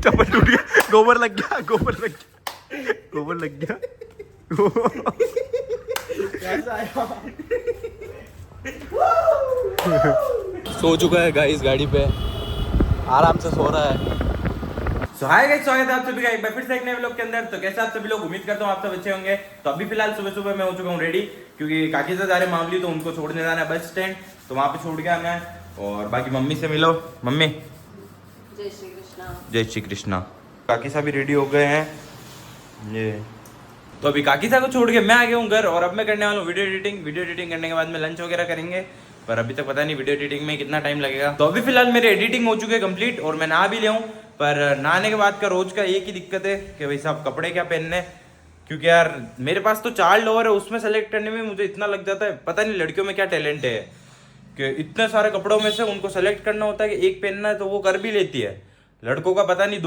चप्पल टूट गया, गोबर लग गया, गोबर लग गया, गोबर लग गया। सो चुका है गाइस गाड़ी पे, आराम से सो रहा है। So, हाय गाइस, स्वागत है आप सभी का एक बार फिर से एक नए व्लॉग के अंदर। तो कैसे आप सभी लोग, उम्मीद करता हूँ आप सब अच्छे होंगे। तो अभी फिलहाल सुबह सुबह मैं हो चुका हूँ रेडी, क्योंकि काकी से जा रहे मामली, तो उनको छोड़ने जाना है बस स्टैंड, तो वहाँ पे छोड़ के आना है। और बाकी मम्मी से मिलो। मम्मी जय श्री कृष्णा। जय श्री कृष्णा। काकी साहब भी रेडी हो गए हैं ये। तो अभी काकी साहब को छोड़ के मैं आ गया हूँ घर, और अब मैं करने वाला हूँ वीडियो एडिटिंग। वीडियो एडिटिंग करने के बाद में लंच वगैरह करेंगे, पर अभी तक पता नहीं वीडियो एडिटिंग में कितना टाइम लगेगा। तो अभी फिलहाल मेरे एडिटिंग हो चुके हैं कंप्लीट, और मैं नहा भी लिया हूँ। पर नहाने के बाद का रोज का एक ही दिक्कत है कि भाई साहब कपड़े क्या पहनने, क्योंकि यार मेरे पास तो 4 लोअर है, उसमें सेलेक्ट करने में मुझे इतना लग जाता है। पता नहीं लड़कियों में क्या टैलेंट है कि इतने सारे कपड़ों में से उनको सेलेक्ट करना होता है कि एक पहनना है, तो वो कर भी लेती है। लड़कों का पता नहीं,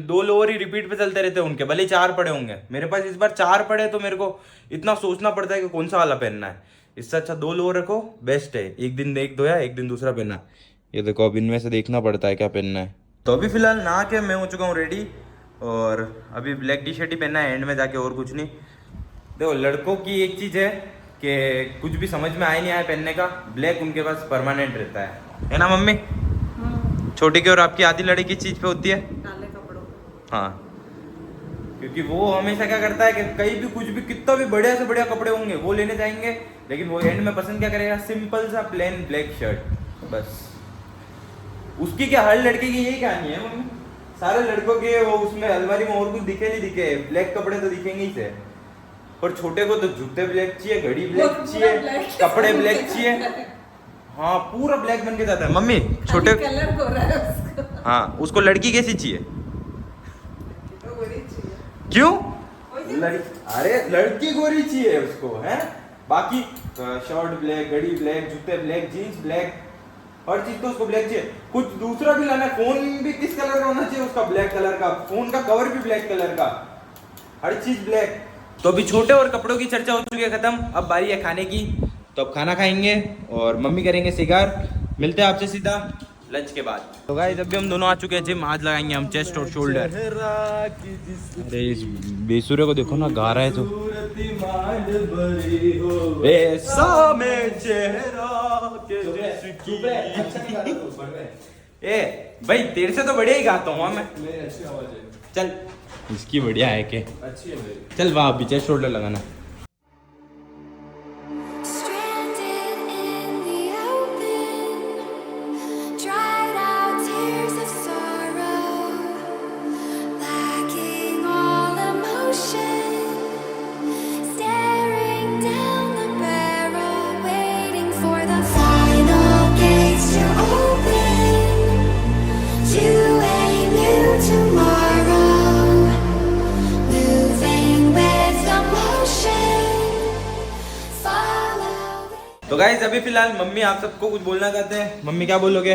दो लोअर ही रिपीट पे चलते रहते हैं उनके, भले 4 पड़े होंगे। मेरे पास इस बार 4 पड़े, तो मेरे को इतना सोचना पड़ता है कि कौन सा वाला पहनना है। इससे अच्छा 2 लोअर रखो, बेस्ट है। एक दिन एक धोया, एक दिन दूसरा पहना। ये देखो, अब इनमें से देखना पड़ता है क्या पहनना है। तो अभी फिलहाल नहा के मैं हो चुका हूँ रेडी, और अभी ब्लैक टी शर्ट ही पहनना है एंड में जाके, और कुछ नहीं। देखो, लड़कों की एक चीज़ है कि कुछ भी समझ में आए नहीं आए पहनने का, ब्लैक उनके पास परमानेंट रहता है ना मम्मी? छोटी की और आपकी आधी लड़ाई किस चीज़ पे होती है? काले कपड़ों। हाँ, क्योंकि वो हमेशा क्या करता है कि कहीं भी कुछ भी, कितना भी बढ़िया से बढ़िया कपड़े होंगे वो लेने जाएंगे, लेकिन वो एंड में पसंद क्या करेगा? सिंपल सा प्लेन ब्लैक शर्ट बस। उसकी क्या, हर लड़के की यही कहानी है मम्मी। सारे लड़कों के वो उसमें अलमारी में और कुछ दिखे नहीं दिखे, ब्लैक कपड़े तो दिखेंगे ही से। और छोटे को तो जूते ब्लैक चाहिए, घड़ी ब्लैक चाहिए, कपड़े ब्लैक चाहिए। हाँ, पूरा ब्लैक बन के जाता है मम्मी। छोटे कलर हो रहा है उसको। हाँ, उसको लड़की कैसी चाहिए? तो गोरी चाहिए। क्यों? अरे लड़की गोरी चाहिए उसको, है? बाकी शर्ट ब्लैक, घड़ी ब्लैक, जूते ब्लैक, जीन्स ब्लैक, हर चीज तो उसको ब्लैक चाहिए। कुछ दूसरा भी लाना है, फोन भी किस कलर का होना चाहिए उसका? ब्लैक कलर का। फोन का कवर भी ब्लैक कलर का, हर चीज ब्लैक। तो अभी छोटे और कपड़ों की चर्चा हो चुकी है खत्म, अब बारी है खाने की। तो अब खाना खाएंगे और मम्मी करेंगे सिगार। मिलते हैं आपसे सीधा लंच के बाद। तो गाइस, अभी हम दोनों आ चुके हैं जिम। आज लगाएंगे हम चेस्ट और शोल्डर। अरे इस बेसुरे को देखो ना, गा रहा है तो। ए भाई, तेरे से तो बढ़िया ही गाता हूँ मैं। चल, इसकी बढ़िया है के अच्छी है मेरी। चल वहाँ भी चेस्ट शोल्डर लगाना। तो गाइस, अभी फिलहाल मम्मी आप सबको कुछ बोलना चाहते हैं। मम्मी क्या बोलोगे?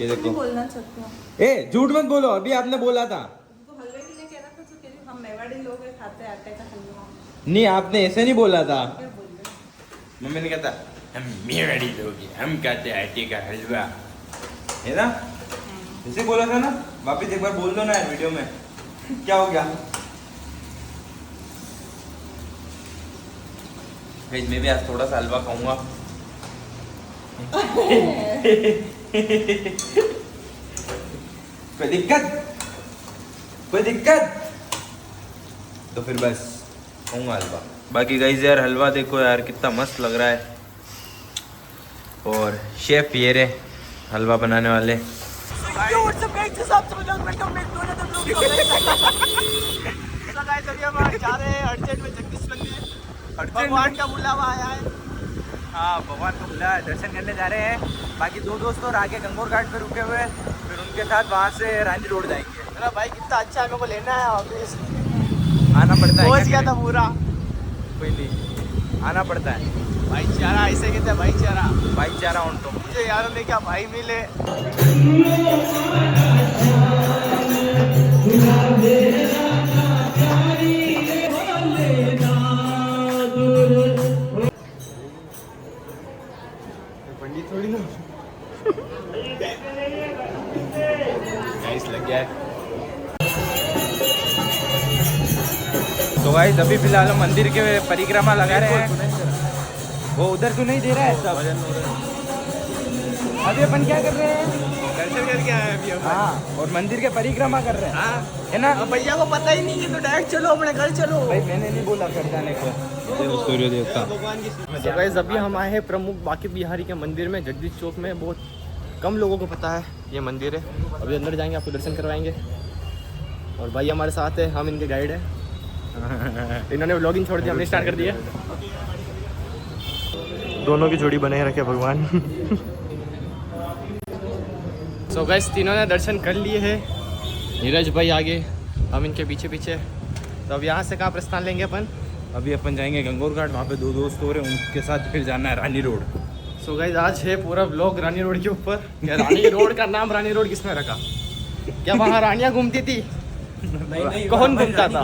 ये देखो, बोलना चाहती हूँ। ए झूठ मत बोलो, अभी आपने बोला था। तो हलवे के लिए कह रहा था, तो कह रही हम मेवाड़ी लोग हैं, खाते हैं आटे का हलवा। नहीं, आपने ऐसे नहीं बोला था। क्या बोल रहे? मम्मी ने कहता हम मेवाड़ी लोग हैं, हम खाते हैं आटे का हलवा, है ना? ऐसे बोला था ना। वापिस एक बार बोल दो ना यार वीडियो में। क्या हो गया? मैं भी आज थोड़ा सा हलवा खाऊंगा। कोई दिक्कत? कोई दिक्कत? तो फिर बस खाऊंगा हलवा। बाकी गाइस यार, हलवा देखो यार कितना मस्त लग रहा है। और शेफ ये रहे हलवा बनाने वाले। भगवान का बुलावा आया है। हाँ, भगवान का बुलावा है, दर्शन करने जा रहे हैं। बाकी 2 दोस्त और आगे गंगोर घाट पे रुके हुए हैं, फिर उनके साथ वहाँ से रानी रोड जाएंगे। मेरा भाई कितना अच्छा है, मेरे को लेना है वापस। आना पड़ता है, क्या था पूरा। कोई नहीं, आना पड़ता है। भाईचारा ऐसे कहते हैं, भाईचारा। भाईचारा उन तो मुझे यारों में क्या भाई मिले। थोड़ी ना गाइस लग गया है। तो गाइस अभी फिलहाल हम मंदिर के परिक्रमा लगा रहे हैं। वो उधर तो नहीं दे रहा है सब। अभी अपन क्या कर रहे हैं? दर्शन करके आए अभी हम। हाँ, और मंदिर के परिक्रमा कर रहे हैं। हाँ है ना? अब भैया को पता ही नहीं है तो डायरेक्ट चलो अपने घर चलो। भाई मैंने नहीं बोला कर जाने को। सूर्य देवता। भगवान की तो गाइस अभी हम आए हैं प्रमुख बाकी बिहारी के मंदिर में, जगदीश चौक में। बहुत कम लोगों को पता है ये मंदिर है। अभी अंदर जाएंगे, आपको दर्शन करवाएंगे। और भाई हमारे साथ है, हम इनके गाइड हैं। इन्होंने व्लॉगिंग छोड़ दिया, हमने स्टार्ट कर दिया। दोनों की जोड़ी बने रखे भगवान। सो गाइस तीनों ने दर्शन कर लिए हैं। नीरज भाई आगे, हम इनके पीछे पीछे। तो अब यहाँ से कहाँ प्रस्थान लेंगे अपन? अभी अपन जाएंगे गंगोर घाट, वहाँ पे 2 दोस्त हो रहे हैं, उनके साथ फिर जाना है रानी रोड। सो गाइस आज है पूरा ब्लॉग रानी रोड के ऊपर। क्या रानी रोड का नाम रानी रोड किसने रखा? क्या वहाँ रानियाँ घूमती थी? नहीं कौन घूमता था?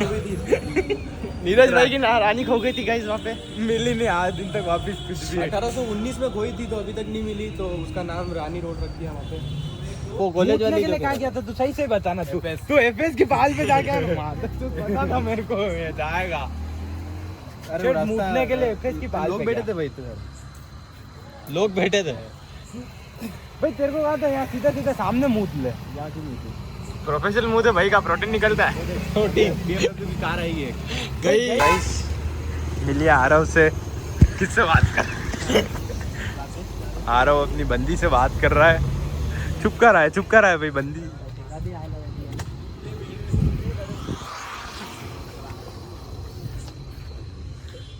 नीरज भाई की रानी खो गई थी गाइस वहाँ पे। मिली नहीं आज दिन तक वापस कुछ भी। 1819 में खोई थी तो अभी तक नहीं मिली, तो उसका नाम रानी रोड रख दिया वहाँ पे। वो कॉलेज वाले के लिए कहाँ गया था? तू सही से बताना। तू एफएस के पास में जाके तू पता था मेरे को ये जाएगा। अरे मूतने के लिए एफएस की पास लोग बैठे थे भाई, तो लोग बैठे थे भाई। तेरे को कहा था यहाँ सीधा सीधा सामने मूत ले। प्रोफेशनल मुंह है भाई का, प्रोटीन निकलता है। BMW की कार आएगी एक। गाइस मिलिए आरव से। किससे बात कर? आरव अपनी बंदी से बात कर रहा है। चुप कर रहा है भाई बंदी।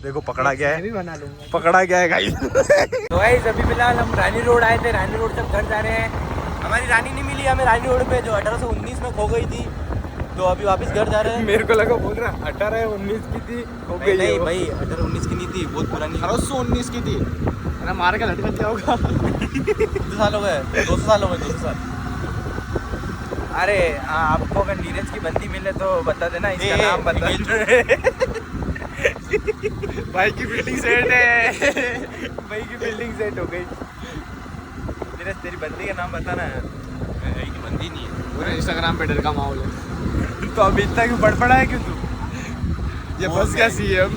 देखो पकड़ा गया है, पकड़ा गया है गाइस। तो गाइस अभी फिलहाल हम रानी रोड आए थे, रानी रोड से घर जा रहे हैं। हमारी रानी नहीं मिली हमें रानी रोड पे, जो 1819 में खो गई थी। तो अभी वापस घर जा रहे हैं। मेरे को लगा बोल रहा 1819 की थी, खो गई। नहीं भाई 1819 की नहीं थी, बहुत पुरानी 1819 की थी। अरे मार के लटक क्या होगा? 200 साल हो गए, 200 साल हो गए, 200 साल। अरे हाँ, आपको अगर नीरज की बंदी मिले तो बता देना, इसका नाम बता। भाई की बिल्डिंग सेट है। भाई की बिल्डिंग सेट हो गई। नीरज तेरी बंदी का नाम बताना है। भाई की बंदी नहीं है। पूरे इंस्टाग्राम पे डर का माहौल है। तो अभी इतना क्यों बड़बड़ा है क्यों तू? ये बस क्या सीएम?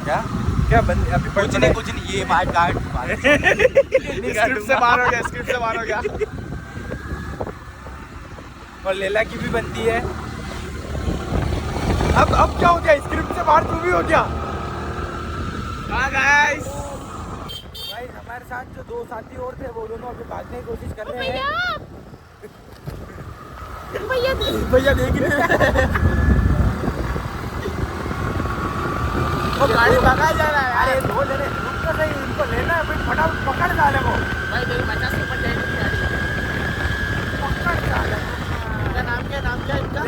क्या क्या बंदी अभी कुछ नहीं ये बात काट। स्क्रिप्ट से बाहर हो गया, स्क्रिप्ट से बाहर हो गया। और लेला की भी बनती है। अब क्या हो गया? स्क्रिप्ट से बाहर तू भी हो गया। गाइस हमारे साथ जो 2 साथी और थे वो दोनों अभी भागने की कोशिश कर रहे हैं। भैया देख रहे हैं। वो गाड़ी भगा जा रहा है। अरे दो लेने रुक तो सही, इनको लेना है, फिर फटाफट पकड़ डाले वो। भाई मेरी 50 ऊपर जाएगी गाड़ी। पकड़ डाले। क्या नाम क्या इनका?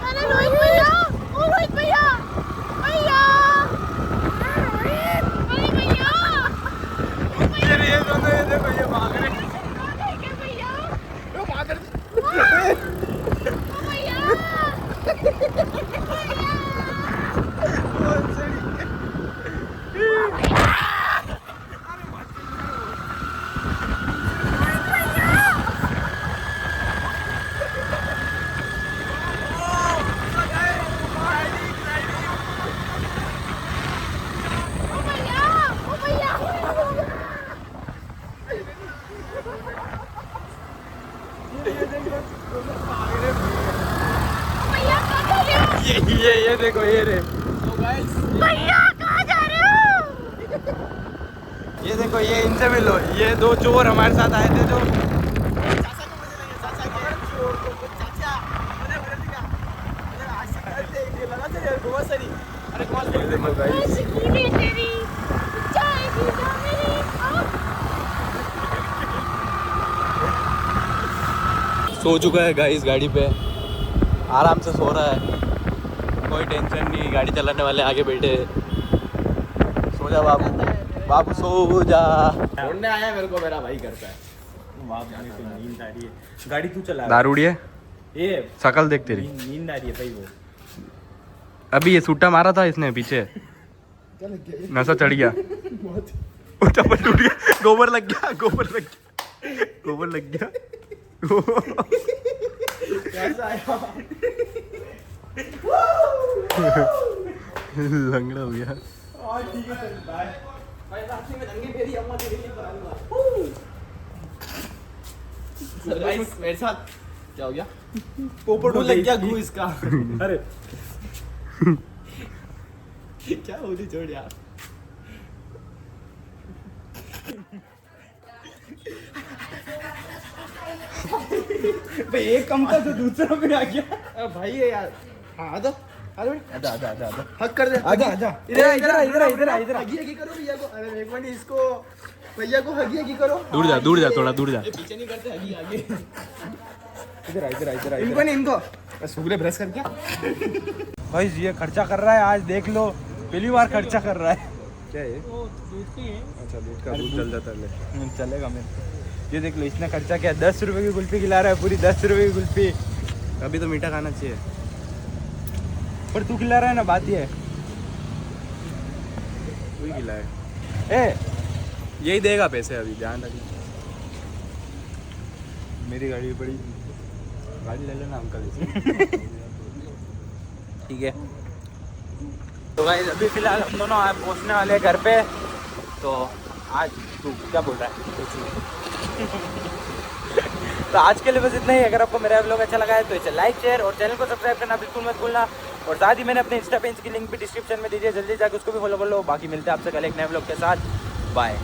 अरे रोहित भैया, ओ रोहित भैया, भैया, अरे भैया, ये दोनों ये देखो ये भाग रहे हैं। क्या भैया, वो भाग रहे हैं। भैया, ओ भैया, भैया कहाँ जा रहे हो? ये देखो ये रे। भैया कहाँ जा रहे हो? ये देखो ये इनसे मिलो। ये 2 चोर हमारे साथ आए थे जो स्कूटी तेरी जाएगी ना मेरी। सो चुका है गाइस गाड़ी पे, आराम से सो रहा है, कोई टेंशन नहीं। गाड़ी चलाने वाले आगे बैठे। सो जा बाबू, बाबू सो जा। छोड़ने आया मेरे को मेरा भाई करता है। नींद आ रही है। गाड़ी तू चला। दारूड़ी है, ये शकल देख तेरी। नींद आ रही है भाई। वो अभी ये सूटा मारा था इसने पीछे, नशा चढ़ गया, चप्पल टूट गया, गोबर लग गया, गोबर लग गया, गोबर लग गया। कैसा आया? लंगड़ा हो गया। ठीक है चल बाय। भाई रास्ते में नंगे पैरी अम्मा तेरे लिए कराऊंगा। गाइस मेरे साथ क्या हो गया? पोपट लग गया घू इसका। अरे क्या होती छोड़ यार। भाई एक कम था तो दूसरा पे आ गया। भाई ये यार हाँ आजा आजा आजा आजा आजा हक कर दे। आजा आजा इधर इधर इधर इधर इधर हगी हगी करो भैया को। अरे एक मिनट इसको भैया को हगी हगी करो। दूर जा थोड़ा दूर जा। ये पीछे नहीं करते हगी आगे। इधर इधर इधर इनको नहीं इनको सुगले ब्रश कर क्या। भाई ये खर्चा कर रहा है आज, देख लो पहली बार खर्चा कर रहा है। क्या है? अच्छा दूध का दूध चल जाता है, चलेगा मेरे। ये देख लो इसने खर्चा किया, 10 रुपए की कुल्फी खिला रहा है, पूरी 10 रुपए की कुल्फी। अभी तो मीठा खाना चाहिए, पर तू खिला रहा है ना, बात ये है। तू ही खिलाए। ए यही देगा पैसे, अभी ध्यान रखना। मेरी गाड़ी पड़ी, गाड़ी ले लेना अंकल। ठीक है। तो गाइस अभी फिलहाल हम दोनों पहुंचने वाले हैं घर पे। तो आज तू क्या बोल रहा है? तो आज के लिए बस इतना ही। अगर आपको मेरा व्लॉग अच्छा लगा है तो इसे लाइक शेयर और चैनल को सब्सक्राइब करना बिल्कुल मत भूलना। और साथ ही मैंने अपने इंस्टा पेज की लिंक भी डिस्क्रिप्शन में दीजिए, जल्दी जाकर उसको भी फॉलो कर लो। बाकी मिलते हैं आपसे कल एक नए व्लॉग के साथ। बाय।